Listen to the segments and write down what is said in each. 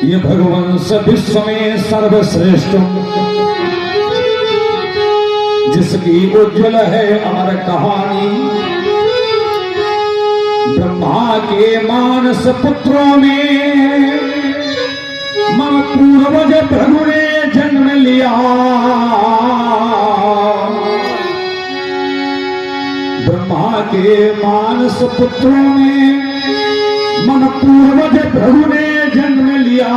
ये भगवंश विश्व में सर्वश्रेष्ठ, जिसकी उज्जवल है अमर कहानी। ब्रह्मा के मानस पुत्रों में मां पूर्वज प्रभु ने जन्म लिया। ब्रह्मा के मानस पुत्रों में मन पूर्वज प्रभु ने जन्म लिया।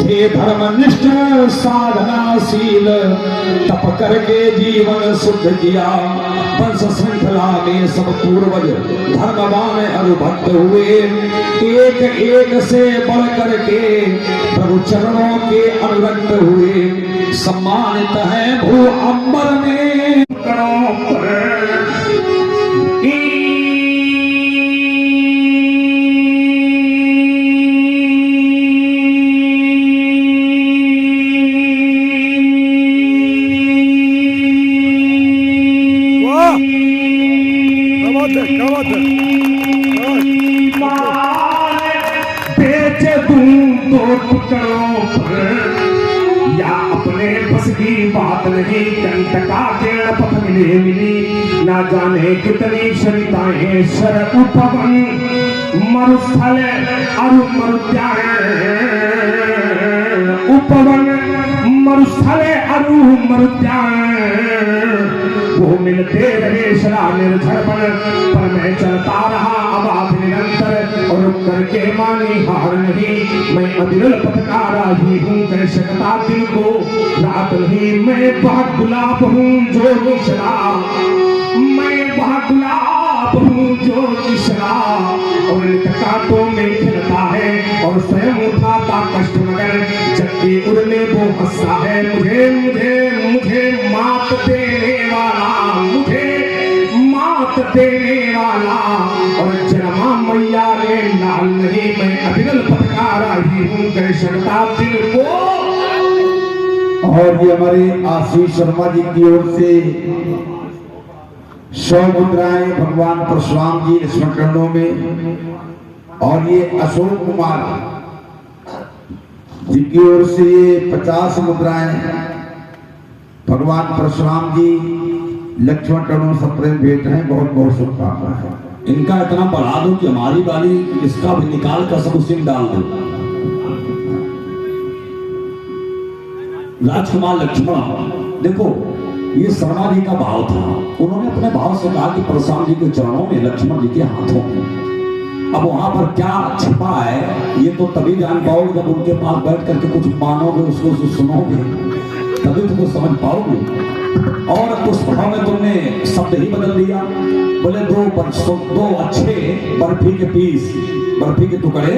थे धर्मनिष्ठ साधनाशील, तप करके जीवन शुद्ध किया। वंश श्रृंखला में सब पूर्वज धर्मवान अनुभक्त हुए। एक एक से बढ़ करके प्रभु चरणों के अनुरक्त हुए। सम्मानित है भू अंबर में या अपने बस की बात नहीं। कंटका के पथ मिली ना जाने कितनी सरिताएं शर उपवन मरुस्थल अरु मरुद्यान। उपवन मरुस्थल अरु मरुद्यान वो मिलते रहे सदा निर्झरपन। पर मैं चलता रहा अबाध निरंतर और करके मानी हार नहीं। मैं अविरल पथकारा ही हूँ कर सकता दिल को रात नहीं। मैं बहुत गुलाब हूँ जो मिश्रा, मैं बहुत गुलाब हूँ जो मिश्रा। और कांटों में खिलता है और स्वयं उठाता कष्ट मगर जबकि उड़ने वो हंसता है। मुझे मुझे मुझे मात देने वाला, मुझे मात देने वाला। और जन्मा मैया ने लाल नहीं। मैं अविरल पथकारा ही हूँ कह सकता दिल को। और ये हमारे आशीष शर्मा जी की ओर से 100 मुद्राएं भगवान परशुराम जी स्मरणों में। और ये अशोक कुमार जी की ओर से 50 मुद्राएं भगवान परशुराम जी लक्ष्मण टनों सप्रेम भेंट हैं। बहुत बहुत शुभकामनाएं। इनका इतना बढ़ा दो कि हमारी वाली इसका भी निकाल कर सब उसी में डाल दो। राजकुमार लक्ष्मण, देखो ये शर्मा जी का भाव था। उन्होंने अपने भाव से कहा कि परशुराम जी के चरणों में, लक्ष्मण जी के हाथों में। अब वहां पर क्या छिपा है ये तो तभी जान पाओगे जब उनके पास बैठ करके कुछ मानोगे, उसको सुनोगे, तभी तुमको समझ पाओगे। और उस भाव में तुमने शब्द ही बदल दिया। बोले दो अच्छे बर्फी के पीस, बर्फी के टुकड़े,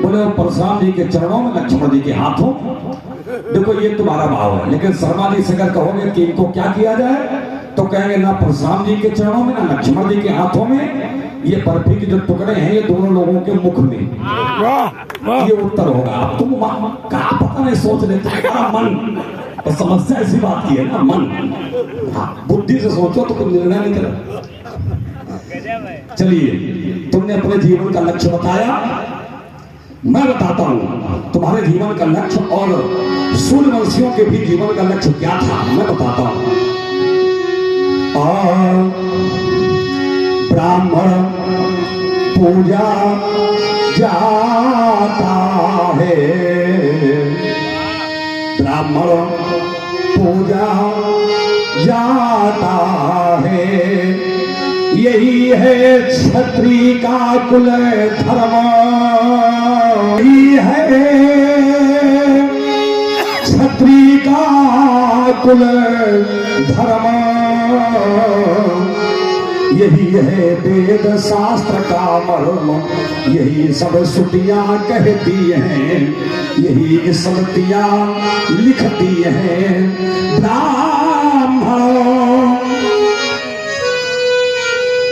बोले परशुराम जी के चरणों में, लक्ष्मण जी के हाथों। देखो ये तुम्हारा भाव है। लेकिन शर्मा जी से अगर कहोगे कि इनको क्या किया जाए तो कहेंगे ना परशुराम जी के चरणों में ना लक्ष्मण जी के हाथों में। ये बर्फी के जो टुकड़े हैं ये दोनों लोगों के मुख में, ये उत्तर होगा। अब तुम क्या पता नहीं सोच लेते, तुम्हारा मन। तो समस्या इसी बात की है ना, मन। बुद्धि से सोचो तो तुम निर्णय नहीं करो। चलिए, तुमने अपने जीवन का लक्ष्य बताया, मैं बताता हूं तुम्हारे जीवन का लक्ष्य और सूर्यवंशियों के भी जीवन का लक्ष्य क्या था, मैं बताता हूं। ब्राह्मण पूजा जाता है, ब्राह्मण पूजा जाता है। यही है क्षत्रिय का कुल धर्म, यही है क्षत्रिय का कुल धर्म। यही है वेद शास्त्र का मर्म, यही सब श्रुतियां कहती हैं, यही स्मृतियां लिखती हैं। ब्राह्मण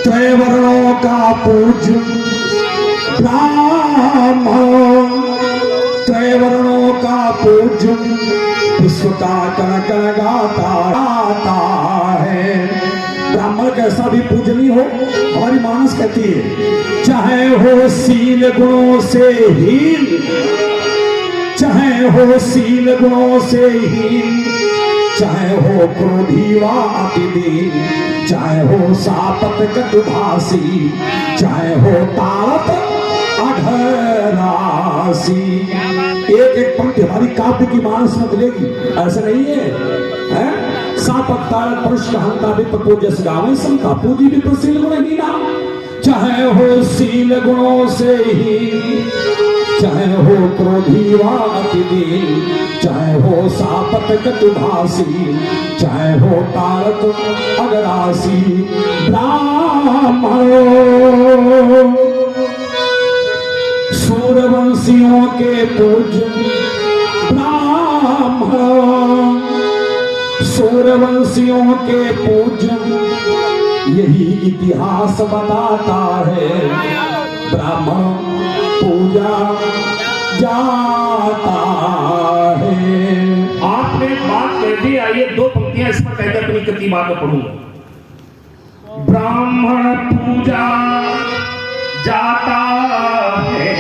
त्रैवर्णों का पूज्य, ब्राह्मण त्रैवर्णों का पूज्य, विश्व का कण कण गाता है। ब्राह्मण कैसा भी पूजनीय हो, हमारी मानस कहती है चाहे हो सील गुणों से हीन, चाहे हो सील गुणों से हीन, चाहे हो क्रोधी व अतिदीन, चाहे हो सापत कटुभाषी, चाहे हो तारत अघरासी। एक एक पंक्ति हमारी काव्य की मानस में मिलेगी, ऐसा नहीं है, हैं? सापत तारत परुष हंता विप्र पूज्य गावे संता पूजी विप्र सील गुण हीना। चाहे हो सील गुणों से ही, चाहे हो क्रोधी व अतिदीन, चाहे हो सापत कटुभाषी, चाहे हो तारक अगरासी। ब्राह्मण सूर्यवंशियों के पूज्य, ब्राह्मण सूर्यवंशियों के पूज्य, यही इतिहास बताता है। ब्राह्मण पूजा जाता है। आपने बात कह दी, आइए दो पंक्तियां इस पर कहकर अपनी कृति बात में पढ़ूंगा। ब्राह्मण पूजा जाता है।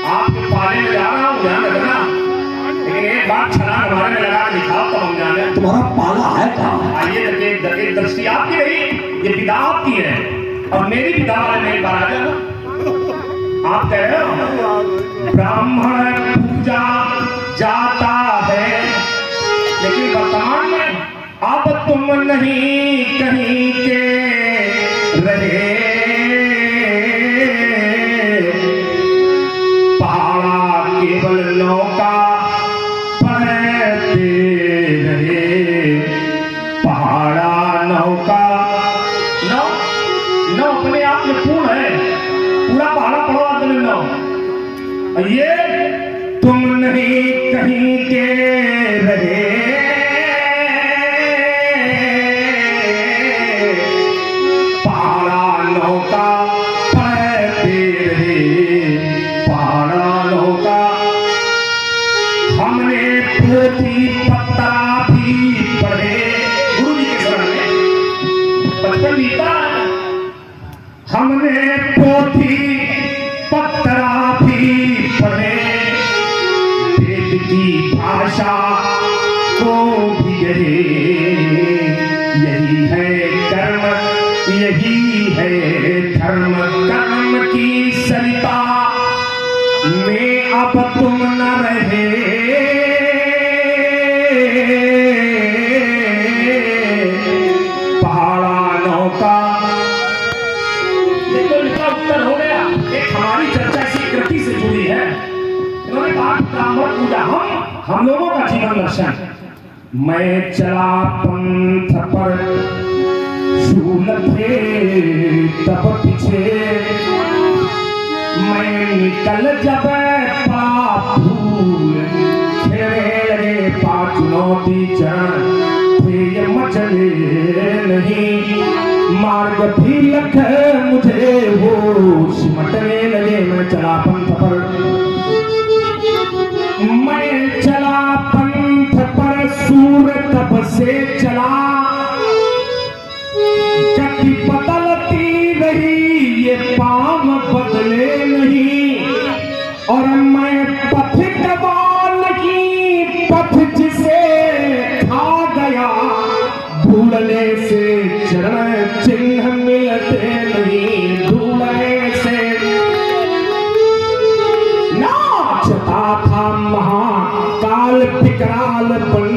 आपके पाले में जा रहा हूं, ध्यान रखना, लेकिन एक बात छलांग हमारे में लगा दिखाओ तो हम जाने तुम्हारा पाला है कहाँ? आइए एक दृष्टि आपकी नहीं, ये विदा आपकी है और मेरी विदा वाले में एक बार आ जाना। आप कह रहे हो ब्राह्मण पूजा जाता है, लेकिन वर्तमान में अब तुम नहीं कहीं के रहे, पहाड़ा केवल नौका पढ़ते रहे, पहाड़ा नौका नौ नौ अपने आप में पूर्ण है, पूरा पहाड़ा पढ़ो आदमी नौ। ये तुम नहीं कहीं के रहे, पहाड़ा नौका पढ़ते रहे, पहाड़ा नौका। हमने पोथी पत्रा भी पढ़े, गुरु जी के शरण में बचपन बीता। हमने पोथी पत्रा भी पढ़े, वेद की भाषा को भी यही है कर्म, यही है धर्म। कर्म की सरिता में अब तुम न रहे, पहाड़ा नौका। ये तो इसका उत्तर हो गया। एक हमारी चर्चा इसी कृति से जुड़ी है। इन्होंने कहा ब्राह्मण पूजा हम लोगों का जीवन दर्शन। मैं चला पंथ पर शूल थे तब पीछे, मैं निकल जब फूल खेले लगे पाँच चुनौती चरण थे ये मचले नहीं, मार्ग भी लख मुझे वो सिमटने लगे। मैं चला पंथ पर, मैं चला पंथ पर सूर तब से चला, गति बदलती रही ये पाँव बदले नहीं, और मैं पथिक बाल की पथ जिसे खा गया, भूलने से चरण चिन्ह मिलते नहीं, भूलने से। नाचता था महाकाल विकरालपन,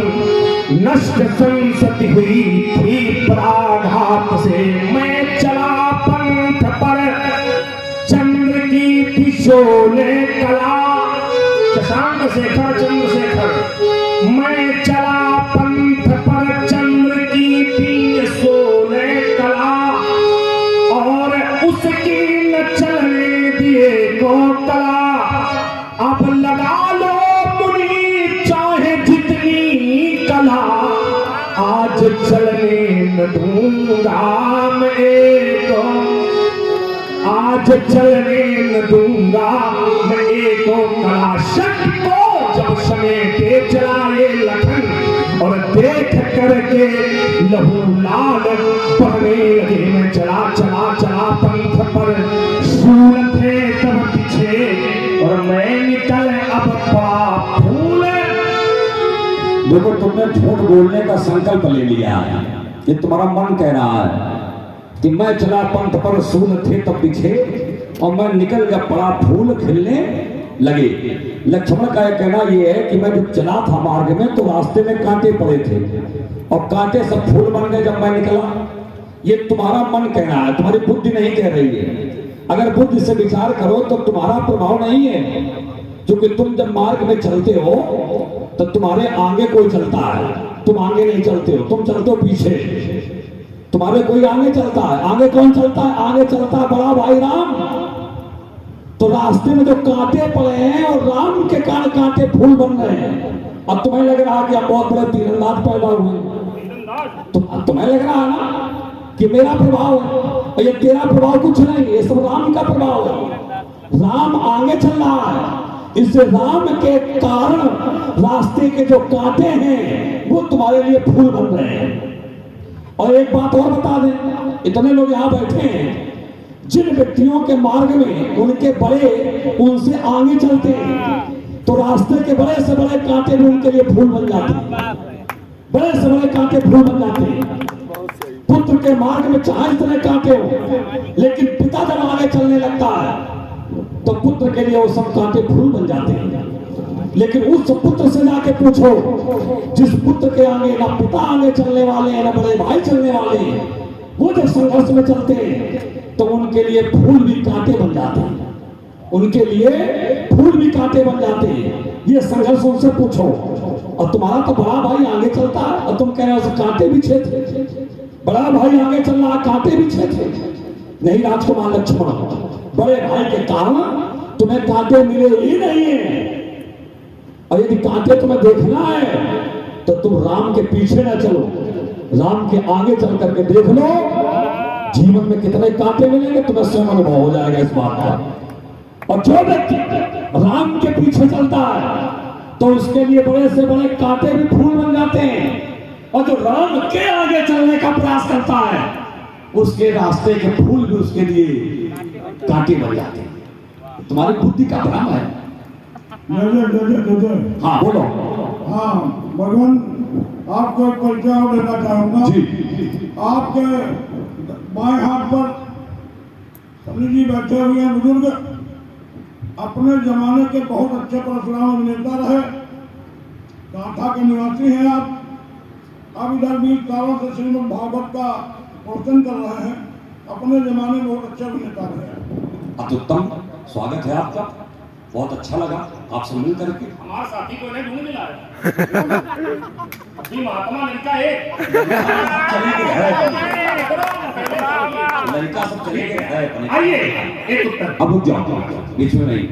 नष्ट संसति हुई थी प्राघात से। मैं चला पंथ पर चंद्र की पिछोले कला, शशांक शेखर चंद्रशेखर। मैं चला पंथ पर चंद्र की पिछोले कला, और उसकी न चलने दिए को कला। अब लगा लो मुनि चाहे जितनी कला, आज चलने न दूंगा मैं तो, आज चलने न दूंगा मैं एक कला। शक्ति को जब समेटे चला ये लखन, और देख करके मैं चला चला चला पंथ पर, सूल थे तब पीछे, और मैं निकल अब पड़ा फूल। देखो तुमने झूठ बोलने का संकल्प ले लिया है कि तुम्हारा मन कह रहा है कि मैं चला पंथ पर, सूल थे तब पीछे, और मैं निकल गया पड़ा फूल खिलने लगे। लक्ष्मण का यह कहना यह है कि मैं जब चला था मार्ग में तो रास्ते में कांटे पड़े थे और कांटे सब फूल बन गए जब मैं निकला। ये तुम्हारा मन कहना है, तुम्हारी बुद्धि नहीं कह रही है। अगर बुद्धि से विचार करो तो तुम्हारा प्रभाव नहीं है, क्योंकि तुम जब मार्ग में चलते हो तो तुम्हारे आगे कोई चलता है, तुम आगे नहीं चलते हो, तुम चलते हो पीछे। तुम्हारे कोई आगे चलता है, आगे कौन चलता है? आगे चलता है बड़ा भाई राम। तो रास्ते में जो कांटे पड़े हैं और राम के कारण कांटे फूल बन रहे हैं। अब तुम्हें लग रहा है कि अब बहुत बड़े तीरंदाज पैदा हुए, तो तुम्हें लग रहा है ना कि मेरा प्रभाव है, और ये तेरा प्रभाव कुछ नहीं, ये सब राम का प्रभाव है। राम आगे चल रहा है, इससे राम के कारण रास्ते के जो कांटे हैं वो तुम्हारे लिए फूल बन रहे हैं। और एक बात और बता दें, इतने लोग यहाँ बैठे हैं, जिन व्यक्तियों के मार्ग में उनके बड़े उनसे आगे चलते हैं तो रास्ते के बड़े से बड़े कांटे भी उनके लिए फूल बन जाते हैं, बड़े से बड़े कांटे फूल बन जाते हैं। पुत्र के मार्ग में चाहे इतने कांटे हो, लेकिन पिता जब आगे चलने लगता है तो पुत्र के लिए वो सब कांटे फूल बन जाते हैं। लेकिन उस पुत्र से जाके पूछो जिस पुत्र के आगे ना पिता आगे चलने वाले हैं ना बड़े भाई चलने वाले हैं, वो जब संघर्ष में चलते हैं तो उनके लिए फूल भी कांटे बन जाते हैं, उनके लिए फूल भी कांटे बन जाते हैं। ये संघर्ष उनसे पूछो। और तुम्हारा तो बड़ा भाई आगे चलता है और तुम कह रहे हो कांटे भी छे थे, बड़ा भाई आगे चल रहा, कांटे भी छे थे। नहीं राजकुमार लक्ष्मण, बड़े भाई के कारण तुम्हें कांटे मिले ही नहीं है। और यदि कांटे तुम्हें देखना है तो तुम राम के पीछे ना चलो, राम के आगे चल करके देख लो, जीवन में कितने कांटे मिलेंगे तुम्हें स्वयं अनुभव हो जाएगा इस बात का। और जो व्यक्ति राम के पीछे चलता है तो उसके लिए बड़े से बड़े कांटे भी फूल बन जाते हैं, और जो राम के आगे चलने का प्रयास करता है उसके रास्ते के फूल भी उसके लिए कांटे बन जाते हैं। तुम्हारी बुद्धि का भ्रम है। हाँ बोलो। हाँ भगवान, आपको एक परिचय देना चाहूंगा जी। आपके बाएं हाथ पर सनी जी बैठे हुए हैं, बुजुर्ग, अपने जमाने के बहुत अच्छे परशुराम अभिनेता रहे, गांधा के निवासी हैं आप। अब इधर 20 सालों से श्रीमद् भागवत का प्रवचन कर रहे हैं, अपने जमाने में बहुत अच्छे अभिनेता रहे। अत्युत्तम स्वागत है आपका, बहुत अच्छा लगा आपसे मिल करके। हमारे साथी को इन्हें ढूंढ मिला है। अभी महात्मा लड़का एक चले गए लड़का सब चले गए है। आइए एक उत्तर। अब रुक जाओ, बीच में नहीं।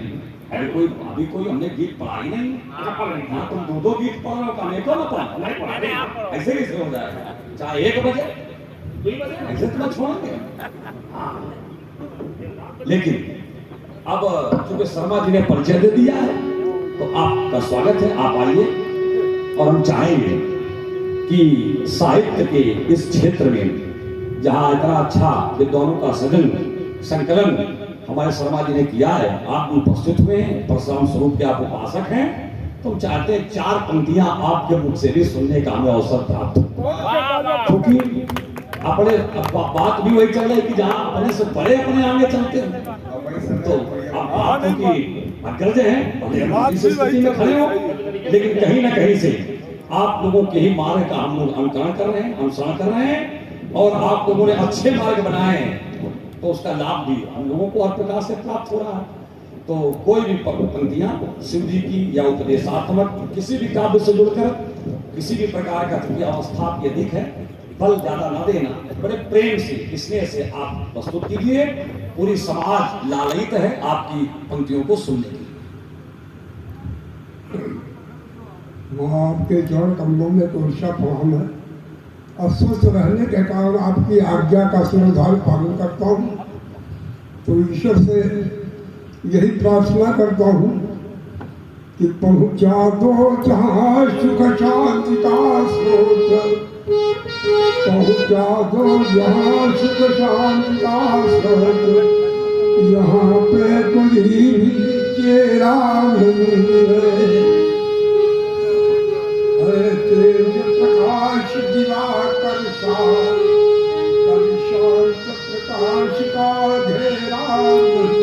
अभी कोई हमने गीत पढ़ा ही नहीं। हाँ तुम दो गीत पढ़ रहे हो, काम एक ना पढ़ा, ऐसे कैसे हो जाएगा? चाहे 1 बजे ऐसे तुम्हें छोड़ेंगे। लेकिन अब चूंकि शर्मा जी ने परिचय दे दिया है तो आपका स्वागत है, आप आइए। और हम चाहेंगे कि साहित्य के इस क्षेत्र में जहां इतना अच्छा विद्वानों का सजन संकलन हमारे शर्मा जी ने किया है, आप उपस्थित हुए हैं, परशुराम स्वरूप के आप उपासक हैं, तो हम चाहते हैं 4 पंक्तियां आपके मुख से भी सुनने का हमें अवसर प्राप्त हो। क्योंकि अपने बात भी वही चल रही है कि जहां अपने से बड़े अपने आगे चलते हैं, तो अब आप क्योंकि अग्रज हैं, इस स्थिति में खड़े हो, लेकिन कहीं ना कहीं से आप लोगों के ही मार्ग का हम लोग अनुकरण कर रहे हैं, अनुसरण कर रहे हैं, और आप लोगों ने अच्छे मार्ग बनाए हैं तो उसका लाभ भी हम लोगों को हर प्रकार से प्राप्त हो रहा है। तो कोई भी पंक्तियां शिव जी की या उपदेशात्मक किसी भी काव्य से जुड़कर किसी भी प्रकार का तृतीय अवस्था की अधिक है, बल ज्यादा न देना, बड़े प्रेम से स्नेह से आप प्रस्तुत कीजिए। पूरी समाज लालयित है आपकी पंक्तियों को सुनने के लिए। वहाँ आपके चरण कमलों में तो ईर्षा प्रणाम है। अस्वस्थ रहने के कारण आपकी आज्ञा का सिरोधार्य पालन करता हूँ, तो ईश्वर से यही प्रार्थना करता हूँ कि पहुँचा दो जहाँ सुख शांति का स्रोत, पहुँचा दो जहाँ सुख शांति पे तुझी चेरा तेज प्रकाश दिवाकर सा कल शांत प्रकाश का घेरा